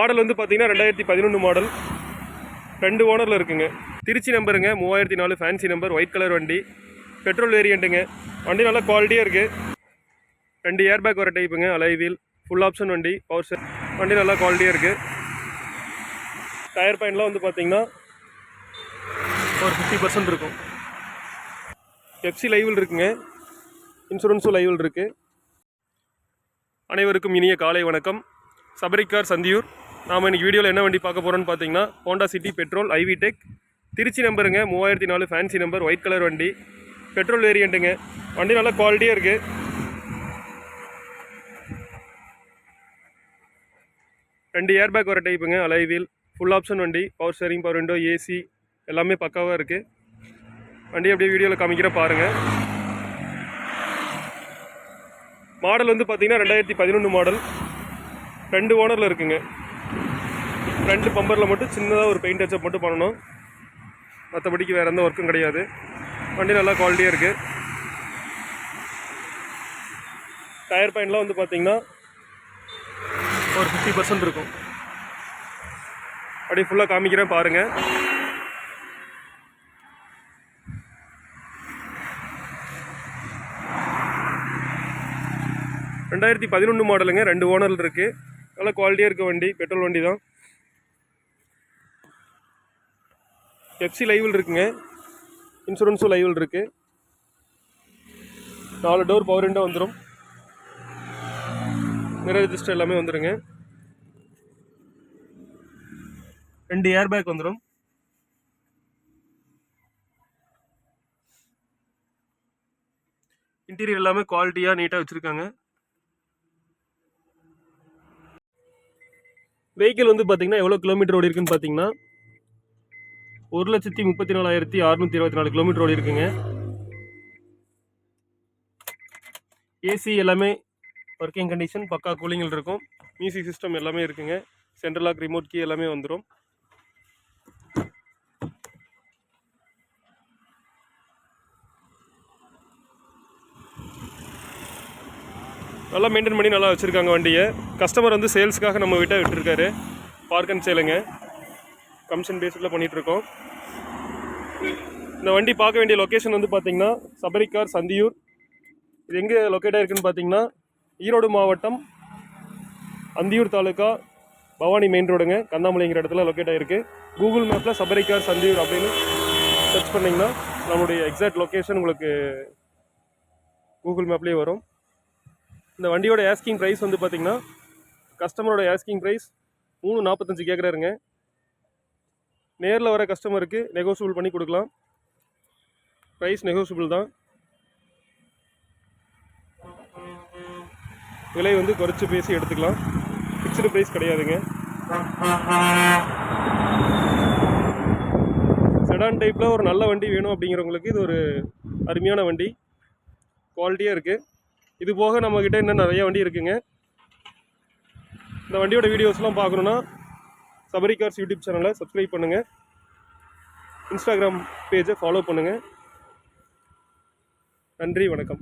Model வந்து பார்த்தீங்கன்னா 2011 model, 2 ஓனரில் இருக்குங்க. திருச்சி நம்பருங்க, 3004 ஃபேன்சி நம்பர், ஒயிட் கலர் வண்டி, பெட்ரோல் வேரியண்ட்டுங்க. வண்டி நல்லா குவாலிட்டியாக இருக்குது. 2 ஏர் பேக் வர டைப்புங்க, அலாய் வீல், ஃபுல் ஆப்ஷன் வண்டி, பவர் ஸ்டேர். வண்டி நல்லா குவாலிட்டியாக இருக்குது. டயர் பாயிண்ட்லாம் வந்து பார்த்தீங்கன்னா ஒரு 50% இருக்கும். எஃப்சி லைவில் இருக்குங்க, இன்சூரன்ஸும் லைவில் இருக்குது. அனைவருக்கும் இனிய காலை வணக்கம். சபரி கார் சந்தியூர். நாம் இன்றைக்கி வீடியோவில் என்ன வண்டி பார்க்க போகிறோன்னு பார்த்தீங்கன்னா Honda City petrol i-VTEC, Trichy நம்பருங்க, 3004 ஃபேன்சி நம்பர், ஒயிட் கலர் வண்டி, பெட்ரோல் வேரியண்ட்டுங்க. வண்டி நல்லா குவாலிட்டியாக இருக்குது. ரெண்டு ஏர் பேக் வர டைப்புங்க, அலாய் வீல், ஃபுல் ஆப்ஷன் வண்டி, power steering, power window, AC எல்லாமே பக்காவாக இருக்குது. வண்டி அப்படியே வீடியோவில் காமிக்கிற பாருங்கள். மாடல் வந்து பார்த்தீங்கன்னா 2011 மாடல், 2 ஓனரில் இருக்குங்க. ஃப்ரண்ட் பம்பரில் மட்டும் சின்னதாக ஒரு பெயிண்ட் டச்சப் மட்டும் பண்ணணும், மற்றபடிக்கு வேறு எந்த ஒர்க்கும் கிடையாது. வண்டி நல்லா குவாலிட்டியாக இருக்குது. டயர் பாயிண்ட்லாம் வந்து பார்த்தீங்கன்னா ஒரு 50% இருக்கும். அப்படியே ஃபுல்லாக காமிக்கிறேன் பாருங்கள். ரெண்டாயிரத்தி 11 மாடலுங்க, 2 ஓனரில் இருக்குது. நல்லா குவாலிட்டியாக இருக்க வண்டி, பெட்ரோல் வண்டி தான். எஃப்சி லைவில் இருக்குங்க, இன்சூரன்ஸும் லைவில் இருக்குது. 4 டோர் பவர் விண்டோ வந்துடும், மிரர் ரெஜிஸ்டர் எல்லாமே வந்துடுங்க. 2 ஏர் பேக் வந்துடும். இன்டீரியர் எல்லாமே குவாலிட்டியாக நீட்டாக வச்சுருக்காங்க. வெஹிக்கிள் வந்து பார்த்தீங்கன்னா எவ்வளோ கிலோமீட்டர் ஓடி இருக்குன்னு பார்த்தீங்கன்னா 1,34,624 கிலோமீட்டர் ஓடி இருக்குங்க. ஏசி எல்லாமே ஒர்க்கிங் கண்டிஷன், பக்கா கூலிங்கில் இருக்கும். மியூசிக் சிஸ்டம் எல்லாமே இருக்குங்க. சென்ட்ரல் லாக், ரிமோட் கீ எல்லாமே வந்துடும். நல்லா மெயின்டைன் பண்ணி நல்லா வச்சுருக்காங்க வண்டியை. கஸ்டமர் வந்து சேல்ஸுக்காக நம்ம வீட்டை விட்டுருக்காரு. பார்க் அண்ட் சேலுங்க, கமிஷன் பேஸில் பண்ணிகிட்ருக்கோம். இந்த வண்டி பார்க்க வேண்டிய லொக்கேஷன் வந்து பார்த்திங்கன்னா சபரி கார் சந்தியூர். இது எங்கே லொக்கேட்டாக இருக்குதுன்னு பார்த்தீங்கன்னா ஈரோடு மாவட்டம் அந்தியூர் தாலுக்கா, பவானி மெயின் ரோடுங்க, கந்தாமலைங்கிற இடத்துல லொக்கேட் ஆகிருக்கு. கூகுள் மேப்பில் சபரி கார் சந்தியூர் அப்படின்னு சர்ச் பண்ணிங்கன்னா நம்மளுடைய எக்ஸாக்ட் லொக்கேஷன் உங்களுக்கு கூகுள் மேப்லேயே வரும். இந்த வண்டியோட ஆஸ்கிங் ப்ரைஸ் வந்து பார்த்திங்கன்னா கஸ்டமரோட ஆஸ்கிங் ப்ரைஸ் 3,45 கேட்குறாருங்க. நேரில் வர கஸ்டமருக்கு நெகோசியபிள் பண்ணி கொடுக்கலாம். ப்ரைஸ் நெகோசியபிள் தான். விலை வந்து குறைச்சி பேசி எடுத்துக்கலாம், ஃபிக்ஸ்டு ப்ரைஸ் கிடையாதுங்க. செடான் டைப்பில் ஒரு நல்ல வண்டி வேணும் அப்படிங்கிறவங்களுக்கு இது ஒரு அருமையான வண்டி, குவாலிட்டியாக இருக்குது. இது போக நம்மக்கிட்ட இன்னும் நிறைய வண்டி இருக்குங்க. இந்த வண்டியோட வீடியோஸ்லாம் பார்க்கணுன்னா சபரி கார்ஸ் யூடியூப் சேனலை சப்ஸ்கிரைப் பண்ணுங்கள், இன்ஸ்டாகிராம் பேஜை ஃபாலோ பண்ணுங்கள். நன்றி, வணக்கம்.